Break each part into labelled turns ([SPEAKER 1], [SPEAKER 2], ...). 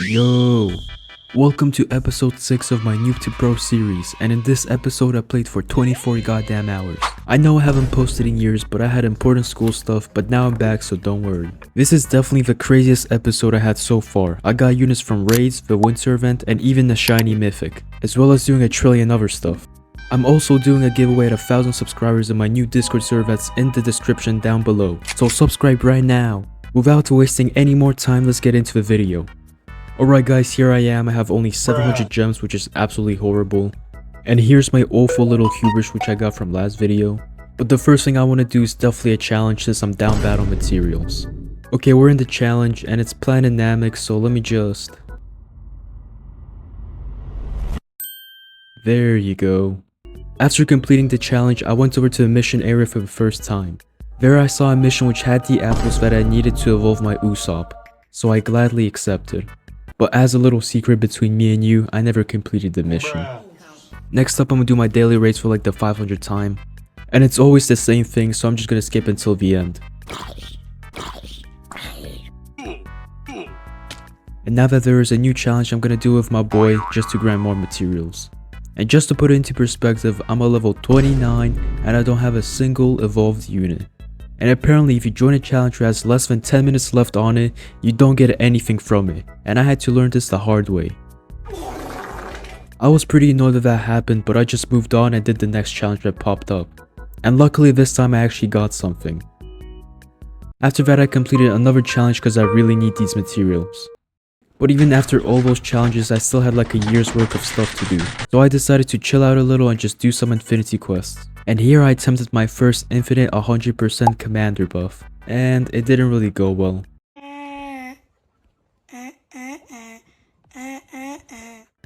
[SPEAKER 1] Yo! Welcome to episode 6 of my Noob To Pro series, and in this episode I played for 24 goddamn hours. I know I haven't posted in years, but I had important school stuff, but now I'm back, so don't worry. This is definitely the craziest episode I had so far. I got units from raids, the winter event, and even the shiny mythic, as well as doing a trillion other stuff. I'm also doing a giveaway at 1,000 subscribers in my new Discord server that's in the description down below, so subscribe right now. Without wasting any more time, let's get into the video. Alright guys, here I am. I have only 700 gems, which is absolutely horrible. And here's my awful little hubris which I got from last video. But the first thing I want to do is definitely a challenge since I'm down bad on materials. Okay, we're in the challenge and it's dynamic, so let me just... There you go. After completing the challenge, I went over to the mission area for the first time. There I saw a mission which had the apples that I needed to evolve my Usopp, so I gladly accepted. But as a little secret between me and you, I never completed the mission. Next up, I'm gonna do my daily raids for like the 500th time. And it's always the same thing, so I'm just gonna skip until the end. And now that there is a new challenge, I'm gonna do with my boy just to grind more materials. And just to put it into perspective, I'm a level 29 and I don't have a single evolved unit. And apparently if you join a challenge that has less than 10 minutes left on it, you don't get anything from it. And I had to learn this the hard way. I was pretty annoyed that happened, but I just moved on and did the next challenge that popped up. And luckily this time I actually got something. After that I completed another challenge because I really need these materials. But even after all those challenges, I still had like a year's worth of stuff to do. So I decided to chill out a little and just do some infinity quests. And here I attempted my first infinite 100% commander buff. And it didn't really go well.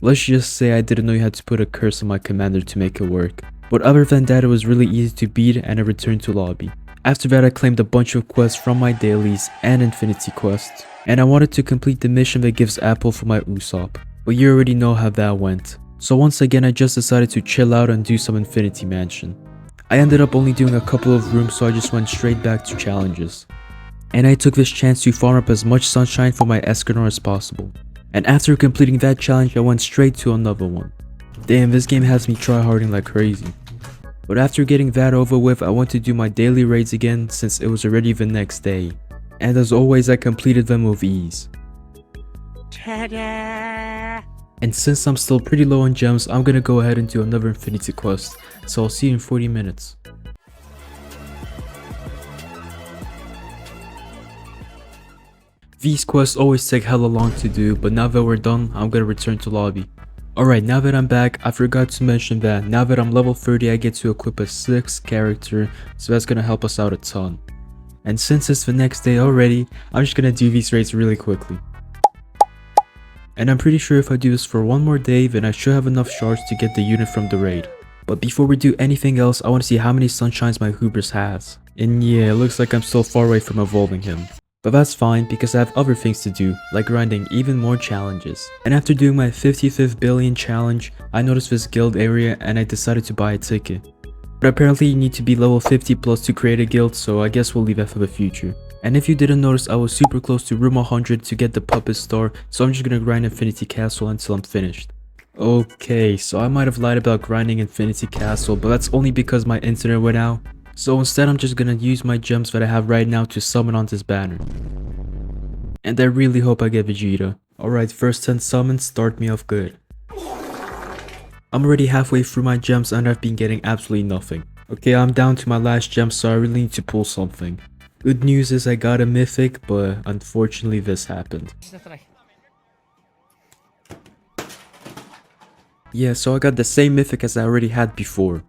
[SPEAKER 1] Let's just say I didn't know you had to put a curse on my commander to make it work. But other than that, it was really easy to beat and I returned to lobby. After that I claimed a bunch of quests from my dailies and infinity quests. And I wanted to complete the mission that gives apple for my Usopp. But you already know how that went. So once again I just decided to chill out and do some infinity mansion. I ended up only doing a couple of rooms, so I just went straight back to challenges. And I took this chance to farm up as much sunshine for my Escanor as possible. And after completing that challenge I went straight to another one. Damn, this game has me tryharding like crazy. But after getting that over with, I went to do my daily raids again since it was already the next day. And as always I completed them with ease. Ta-da! And since I'm still pretty low on gems, I'm gonna go ahead and do another infinity quest. So I'll see you in 40 minutes. These quests always take hella long to do, but now that we're done, I'm gonna return to lobby. Alright, now that I'm back, I forgot to mention that now that I'm level 30 I get to equip a 6th character, so that's gonna help us out a ton. And since it's the next day already, I'm just gonna do these raids really quickly. And I'm pretty sure if I do this for one more day, then I should have enough shards to get the unit from the raid. But before we do anything else, I want to see how many sunshines my hubris has. And yeah, it looks like I'm still far away from evolving him. But that's fine because I have other things to do, like grinding even more challenges. And after doing my 55th billion challenge, I noticed this guild area and I decided to buy a ticket. But apparently you need to be level 50 plus to create a guild, so I guess we'll leave that for the future. And if you didn't notice, I was super close to room 100 to get the puppet star, so I'm just gonna grind Infinity Castle until I'm finished. Okay, so I might have lied about grinding Infinity Castle, but that's only because my internet went out. So instead I'm just gonna use my gems that I have right now to summon on this banner. And I really hope I get Vegeta. Alright, first 10 summons start me off good. I'm already halfway through my gems and I've been getting absolutely nothing. Okay, I'm down to my last gem, so I really need to pull something. Good news is I got a mythic, but unfortunately this happened. Yeah, so I got the same mythic as I already had before.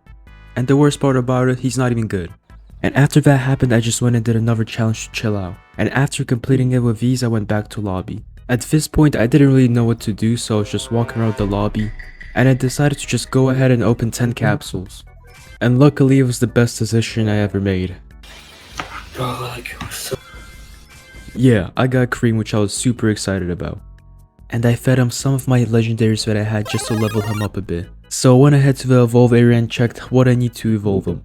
[SPEAKER 1] And the worst part about it, he's not even good. And after that happened, I just went and did another challenge to chill out. And after completing it with ease, I went back to lobby. At this point, I didn't really know what to do, so I was just walking around the lobby. And I decided to just go ahead and open 10 capsules. And luckily, it was the best decision I ever made. Yeah, I got Cream, which I was super excited about. And I fed him some of my legendaries that I had just to level him up a bit. So I went ahead to the evolve area and checked what I need to evolve him.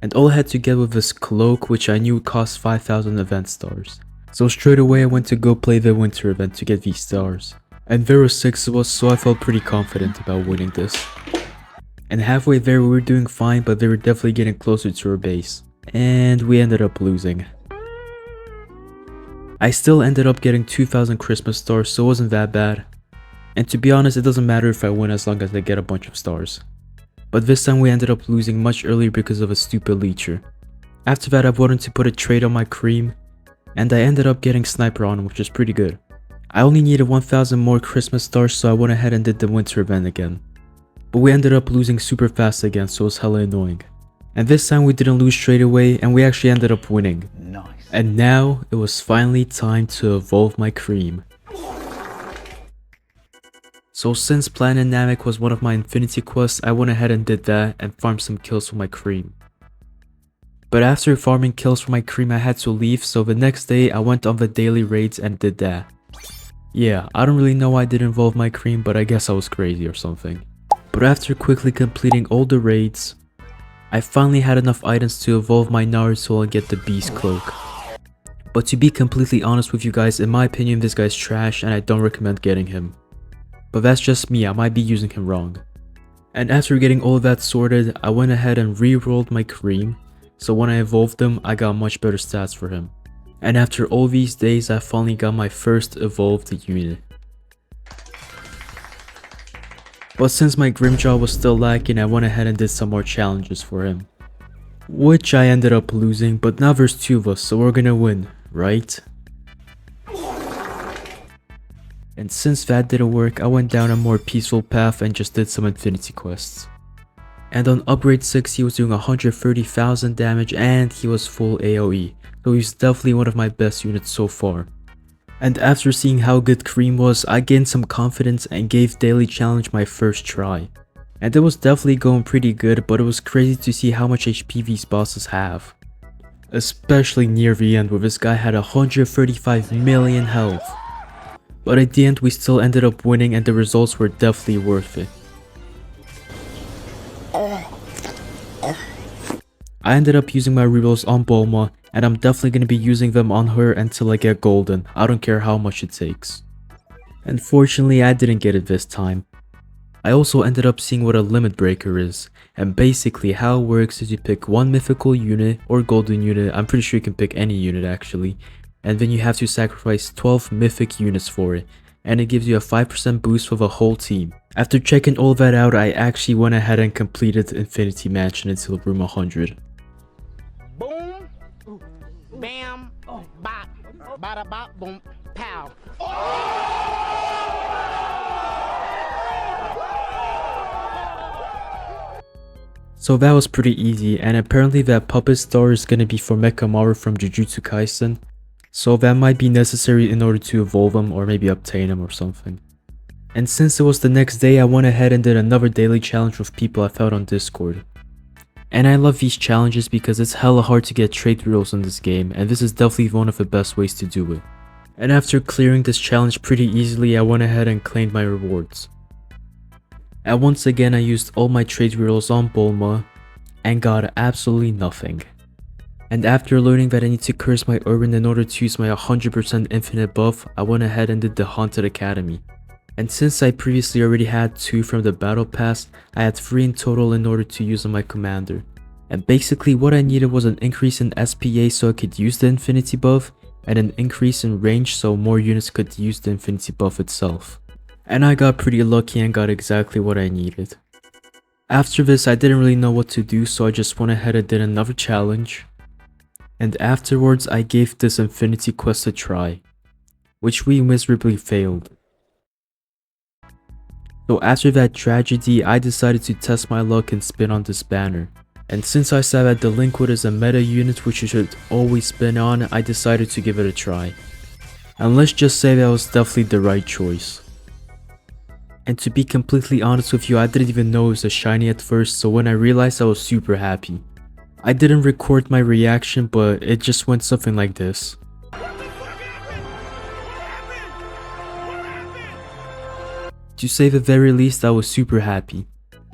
[SPEAKER 1] And all I had to get was this cloak, which I knew cost 5,000 event stars. So straight away I went to go play the winter event to get these stars. And there were 6 of us, so I felt pretty confident about winning this. And halfway there we were doing fine, but they were definitely getting closer to our base. And we ended up losing. I still ended up getting 2,000 Christmas stars, so it wasn't that bad. And to be honest, it doesn't matter if I win as long as I get a bunch of stars. But this time we ended up losing much earlier because of a stupid leecher. After that I wanted to put a trade on my cream, and I ended up getting sniper on him, which is pretty good. I only needed 1,000 more Christmas stars, so I went ahead and did the winter event again. But we ended up losing super fast again, so it was hella annoying. And this time we didn't lose straight away, and we actually ended up winning.
[SPEAKER 2] Nice.
[SPEAKER 1] And now it was finally time to evolve my cream. So since Planet Namek was one of my infinity quests, I went ahead and did that and farmed some kills for my cream. But after farming kills for my cream I had to leave, so the next day I went on the daily raids and did that. Yeah, I don't really know why I didn't evolve my cream, but I guess I was crazy or something. But after quickly completing all the raids, I finally had enough items to evolve my Naruto and get the Beast Cloak. But to be completely honest with you guys, in my opinion this guy's trash and I don't recommend getting him. But that's just me, I might be using him wrong. And after getting all of that sorted, I went ahead and re-rolled my cream, so when I evolved him, I got much better stats for him. And after all these days, I finally got my first evolved unit. But since my Grimjaw was still lacking, I went ahead and did some more challenges for him. Which I ended up losing, but now there's 2 of us, so we're gonna win, right? And since that didn't work, I went down a more peaceful path and just did some infinity quests. And on upgrade 6 he was doing 130,000 damage and he was full AoE, so he's definitely one of my best units so far. And after seeing how good Cream was, I gained some confidence and gave Daily Challenge my first try. And it was definitely going pretty good, but it was crazy to see how much HP these bosses have. Especially near the end where this guy had 135 million health. But at the end we still ended up winning and the results were definitely worth it. I ended up using my rerolls on Bulma, and I'm definitely going to be using them on her until I get golden, I don't care how much it takes. Unfortunately I didn't get it this time. I also ended up seeing what a limit breaker is, and basically how it works is you pick one mythical unit or golden unit, I'm pretty sure you can pick any unit actually, and then you have to sacrifice 12 mythic units for it, and it gives you a 5% boost for the whole team. After checking all that out, I actually went ahead and completed Infinity Mansion until room 100.
[SPEAKER 3] Boom, bam, bop, bada bop, boom, pow.
[SPEAKER 1] So that was pretty easy, and apparently that puppet star is gonna be for Mechamaru from Jujutsu Kaisen, so that might be necessary in order to evolve him or maybe obtain him or something. And since it was the next day, I went ahead and did another daily challenge with people I found on Discord. And I love these challenges because it's hella hard to get trait rerolls in this game, and this is definitely one of the best ways to do it. And after clearing this challenge pretty easily, I went ahead and claimed my rewards. And once again I used all my trait rerolls on Bulma, and got absolutely nothing. And after learning that I need to curse my urban in order to use my 100% infinite buff, I went ahead and did the Haunted Academy. And since I previously already had 2 from the battle pass, I had 3 in total in order to use on my commander. And basically what I needed was an increase in SPA so I could use the infinity buff, and an increase in range so more units could use the infinity buff itself. And I got pretty lucky and got exactly what I needed. After this I didn't really know what to do, so I just went ahead and did another challenge. And afterwards I gave this infinity quest a try, which we miserably failed. So after that tragedy, I decided to test my luck and spin on this banner. And since I saw that the Liquid is a meta unit which you should always spin on, I decided to give it a try. And let's just say that was definitely the right choice. And to be completely honest with you, I didn't even know it was a shiny at first, so when I realized I was super happy. I didn't record my reaction, but it just went something like this. To say the very least, I was super happy.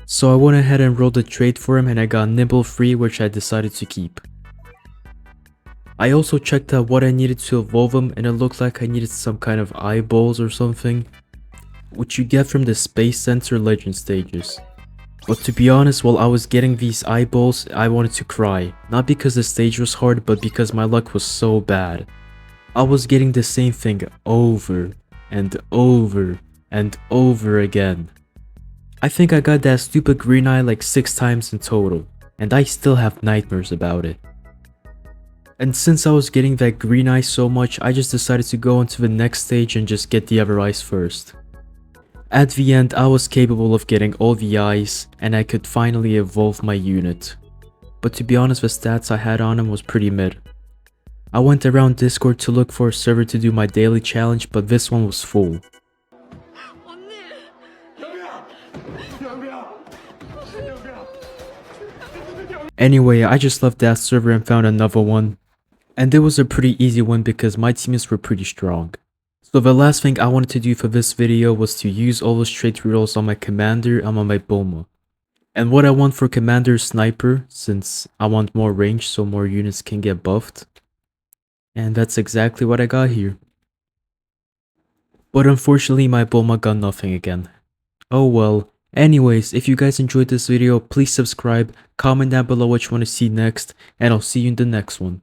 [SPEAKER 1] So I went ahead and rolled a trade for him and I got Nimble free, which I decided to keep. I also checked out what I needed to evolve them, and it looked like I needed some kind of eyeballs or something, which you get from the Space Center Legend stages. But to be honest, while I was getting these eyeballs, I wanted to cry. Not because the stage was hard, but because my luck was so bad. I was getting the same thing over and over and over again. I think I got that stupid green eye like 6 times in total, and I still have nightmares about it. And since I was getting that green eye so much, I just decided to go on to the next stage and just get the other eyes first. At the end, I was capable of getting all the eyes, and I could finally evolve my unit. But to be honest, the stats I had on him was pretty mid. I went around Discord to look for a server to do my daily challenge, but this one was full. Anyway, I just left that server and found another one. And it was a pretty easy one because my teammates were pretty strong. So the last thing I wanted to do for this video was to use all those trait rerolls on my commander and on my Bulma. And what I want for commander is sniper, since I want more range so more units can get buffed. And that's exactly what I got here. But unfortunately my Bulma got nothing again. Oh well. Anyways, if you guys enjoyed this video, please subscribe, comment down below what you want to see next, and I'll see you in the next one.